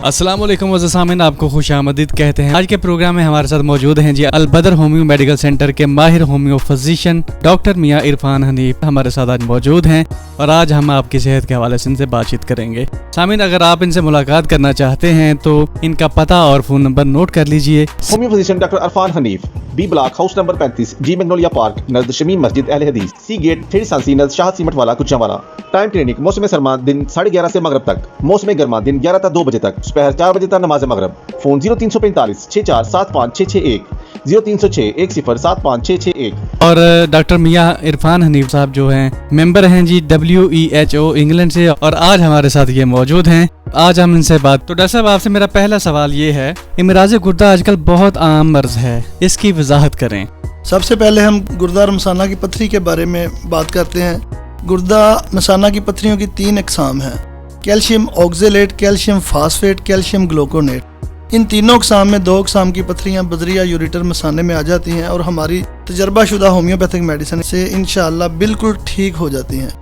अस्सलाम वालेकुम वज़ीर सामिन, आपको खुश आमदीद कहते हैं। आज के प्रोग्राम में हमारे साथ मौजूद हैं जी अलबदर होम्यो मेडिकल सेंटर के माहिर होम्यो फिजिशियन डॉक्टर मियां इरफान हनीफ हमारे साथ आज मौजूद हैं और आज हम आपकी सेहत के हवाले से इनसे बातचीत करेंगे। सामिन, अगर आप इनसे मुलाकात करना चाहते हैं तो इनका पता और फ़ोन नंबर नोट कर लीजिए। Homeo physician doctor Irfan Hanif, B block, house number 35, G Magnolia Park, नज़द शमीम मस्जिद अहले हदीस, सी गेट, थेड़ी सांसी, नज़द शाह सीमट वाला, कुचावाला। टाइम क्लिनिक मौसम सरमा दिन 11:30 से मगरब तक, मौसम गर्मा दिन 11 से 2 बजे तक, दोपहर 4 बजे तक नमाज मगरब। फोन 0345 6475 661 0306 1075 और डॉक्टर मियां इरफान हनीफ साहब जो हैं मेंबर हैं जी WHO इंग्लैंड से और आज हमारे साथ ये मौजूद हैं। आज हम इनसे बात। तो डॉक्टर साहब, आपसे मेरा पहला सवाल ये है, इमराज गुर्दा आजकल बहुत आम मर्ज है, इसकी वजाहत करें। सबसे पहले हम गुर्दा और मसाना की पत्थरी के बारे में बात करते हैं। गुर्दा मसाना की पत्थरियों की 3 अक़साम हैं: calcium oxalate, calcium phosphate, calcium gluconate. इन तीनों अक़साम में 2 अक़साम की पत्थरियाँ बदरिया यूरेटर मसाने में आ जाती हैं और हमारी तजर्बाशुदा होम्योपैथिक मेडिसिन से इंशाअल्लाह बिल्कुल ठीक हो जाती हैं।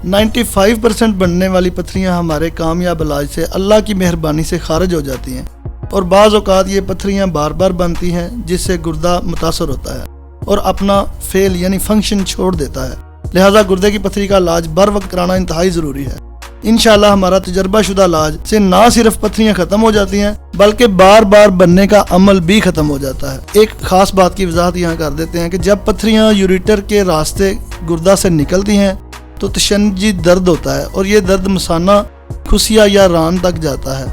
95% बनने वाली पत्थरियाँ हमारे कामयाब इलाज से अल्लाह की मेहरबानी से खारिज हो जाती हैं और बाज़ औक़ात ये पत्थरियाँ बार बार बनती हैं जिससे गुर्दा मुतासर होता है और अपना फेल यानी फंक्शन छोड़ देता है। लिहाजा गुर्दे की पत्थरी का इलाज बर वक्त कराना इंतहाई ज़रूरी है। इंशाअल्लाह हमारा तजर्बाशुदा इलाज से ना सिर्फ पत्थरियाँ ख़त्म हो जाती हैं बल्कि बार बार बनने का अमल भी ख़त्म हो जाता है। एक ख़ास बात की वजाहत यहाँ कर देते हैं कि जब पत्थरियाँ यूरेटर के रास्ते गुर्दा से निकलती हैं तो तशन्नुजी दर्द होता है और ये दर्द मसाना, खुशिया या रान तक जाता है।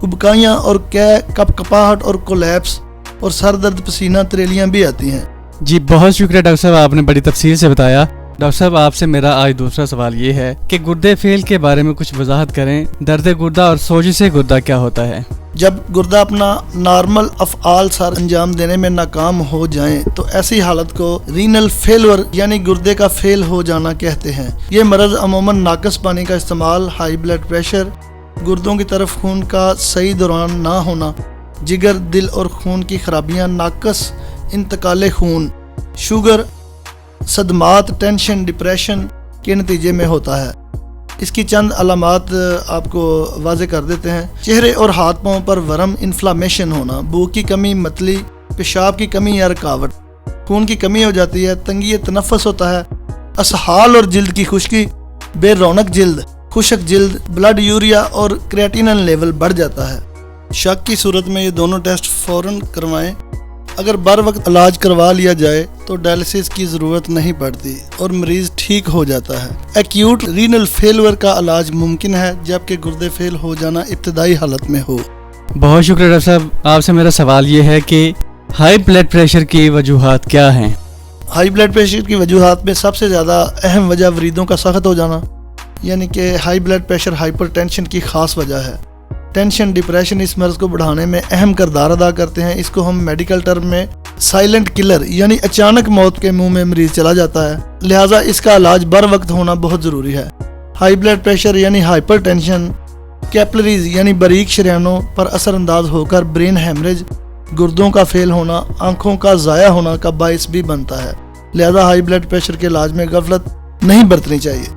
उबकाइयाँ और कपकपाहट और कोलैप्स और सर दर्द, पसीना, तरेलियाँ भी आती हैं। जी बहुत शुक्रिया डॉक्टर साहब, आपने बड़ी तफसील से बताया। डॉक्टर साहब, आपसे मेरा आज दूसरा सवाल ये है कि गुर्दे फेल के बारे में कुछ वजाहत करें। दर्द गुर्दा और सोजिश गुर्दा क्या होता है? जब गुर्दा अपना नॉर्मल अफ़आल सर अंजाम देने में नाकाम हो जाएं तो ऐसी हालत को रीनल फेलवर यानी गुर्दे का फेल हो जाना कहते हैं। ये मरज़ अमूमन नाकस पानी का इस्तेमाल, हाई ब्लड प्रेशर, गुर्दों की तरफ खून का सही दौरान ना होना, जिगर, दिल और खून की खराबियाँ, नाकस इंतकाल खून, शुगर, सदमात, टेंशन, डिप्रेशन के नतीजे में होता है। इसकी चंद अलामात आपको वाज़े कर देते हैं: चेहरे और हाथ पाँव पर वर्म, इन्फ्लामेशन होना, भूख की कमी, मतली, पेशाब की कमी या रुकावट, खून की कमी हो जाती है, तंगी तनफ़्फ़ुस होता है, असहाल और जिल्द की खुश्की, बेरौनक जिल्द, खुशक जिल्द, ब्लड यूरिया और क्रिएटिनिन लेवल बढ़ जाता है। शक की सूरत में ये दोनों टेस्ट फ़ौरन करवाएं। अगर बर वक्त इलाज करवा लिया जाए तो डायलिसिस की ज़रूरत नहीं पड़ती और मरीज़ ठीक हो जाता है। एक्यूट रीनल फेलवर का इलाज मुमकिन है जबकि गुर्दे फेल हो जाना इब्तदाई हालत में हो। बहुत शुक्रिया डॉक्टर साहब। आपसे मेरा सवाल ये है कि हाई ब्लड प्रेशर की वजूहात क्या हैं? हाई ब्लड प्रेशर की वजूहात में सबसे ज़्यादा अहम वजह वरीदों का सख्त हो जाना, यानी कि हाई ब्लड प्रेशर हाइपरटेंशन की ख़ास वजह है। टेंशन, डिप्रेशन इस मर्ज़ को बढ़ाने में अहम किरदार अदा करते हैं। इसको हम मेडिकल टर्म में साइलेंट किलर यानी अचानक मौत के मुंह में मरीज़ चला जाता है। लिहाजा इसका इलाज बर वक्त होना बहुत ज़रूरी है। हाई ब्लड प्रेशर यानी हाइपरटेंशन कैपिलरीज यानी बारीक शरीयानों पर असरअंदाज होकर ब्रेन हेमरेज, गुर्दों का फेल होना, आँखों का ज़ाया होना का बाइस भी बनता है। लिहाजा हाई ब्लड प्रेशर के इलाज में गफलत नहीं बरतनी चाहिए।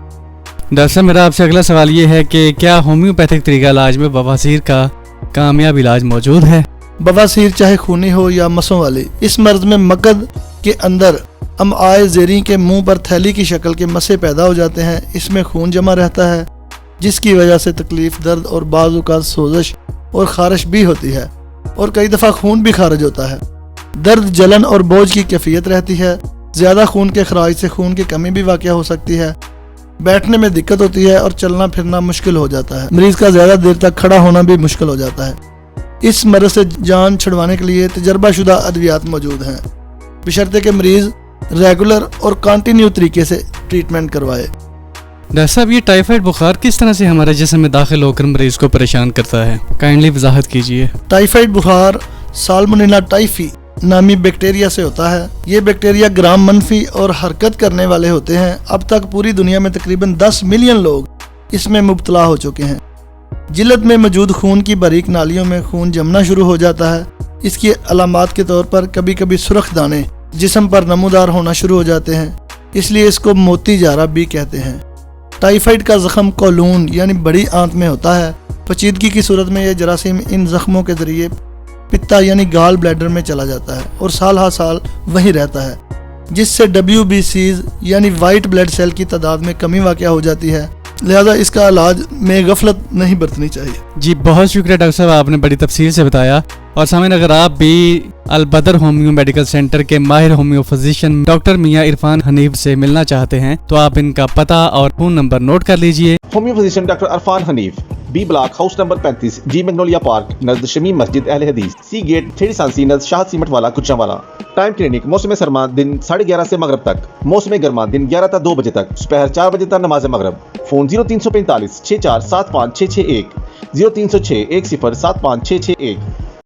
डॉक्टर साहब, मेरा आपसे अगला सवाल ये है कि क्या होम्योपैथिक तरीका इलाज में बवासीर का कामयाब इलाज मौजूद है? बवासीर चाहे खूनी हो या मसों वाली, इस मर्ज में मकद के अंदर अमआए ज़ेरी के मुंह पर थैली की शक्ल के मसे पैदा हो जाते हैं। इसमें खून जमा रहता है जिसकी वजह से तकलीफ, दर्द और बाज़ औक़ात सोजिश और खारिश भी होती है और कई दफ़ा खून भी खारिज होता है। दर्द, जलन और बोझ की कैफियत रहती है। ज़्यादा खून के खराज से खून की कमी भी वाक़या हो सकती है। बैठने में दिक्कत होती है और चलना फिरना मुश्किल हो जाता है। मरीज़ का ज़्यादा देर तक खड़ा होना भी मुश्किल हो जाता है। इस मर्ज़ से जान छुड़वाने के लिए तजर्बाशुदा अद्वियात मौजूद हैं, बशर्ते कि मरीज़ रेगुलर और कंटिन्यू तरीके से ट्रीटमेंट करवाए। डॉक्टर साहब, ये टाइफाइड बुखार किस तरह से हमारे जिस्म में दाखिल होकर मरीज़ को परेशान करता है? काइंडली वजाहत कीजिए। टाइफाइड बुखार साल्मोनेला टाइफी नामी बैक्टीरिया से होता है। ये बैक्टीरिया ग्राम मनफी और हरकत करने वाले होते हैं। अब तक पूरी दुनिया में तकरीबन 10 मिलियन लोग इसमें मुब्तला हो चुके हैं। जिल्द में मौजूद खून की बारीक नालियों में खून जमना शुरू हो जाता है। इसकी अलामात के तौर पर कभी कभी सुर्ख दाने जिस्म पर नमूदार होना शुरू हो जाते हैं, इसलिए इसको मोती जारा भी कहते हैं। टाइफाइड का जख्म कोलून यानी बड़ी आंत में होता है। پیچیدگی کی صورت میں یہ جراثیم ان زخموں کے ذریعے پتا یعنی گال بلیڈر میں چلا جاتا ہے اور سال ہر سال وہیں رہتا ہے، جس سے WBCs یعنی وائٹ بلڈ سیل کی تعداد میں کمی واقع ہو جاتی ہے، لہذا اس کا علاج میں غفلت نہیں برتنی چاہیے۔ جی بہت شکریہ ڈاکٹر صاحب، آپ نے بڑی تفصیل سے بتایا۔ اور سامعین، اگر آپ بھی البدر ہومیو میڈیکل سینٹر کے ماہر ہومیو فزیشین ڈاکٹر میاں عرفان حنیف سے ملنا چاہتے ہیں تو آپ ان کا پتہ اور فون نمبر نوٹ کر لیجئے۔ Homeo physician doctor Irfan Hanif, B block house number 35 G Magnolia park نزد شمیم مسجد اہل حدیث، سی گیٹ تھیڑی سانسی نزد شاہد سیمنٹ والا کچھاوالا۔ ٹائم کلینک موسم سرما دن 11:30 سے مغرب تک، موسم گرما دن 11 تا 2 بجے تک، دوپہر 4 بجے تک نماز مغرب۔ فون 0345 64 75 661 0306 10 75 661۔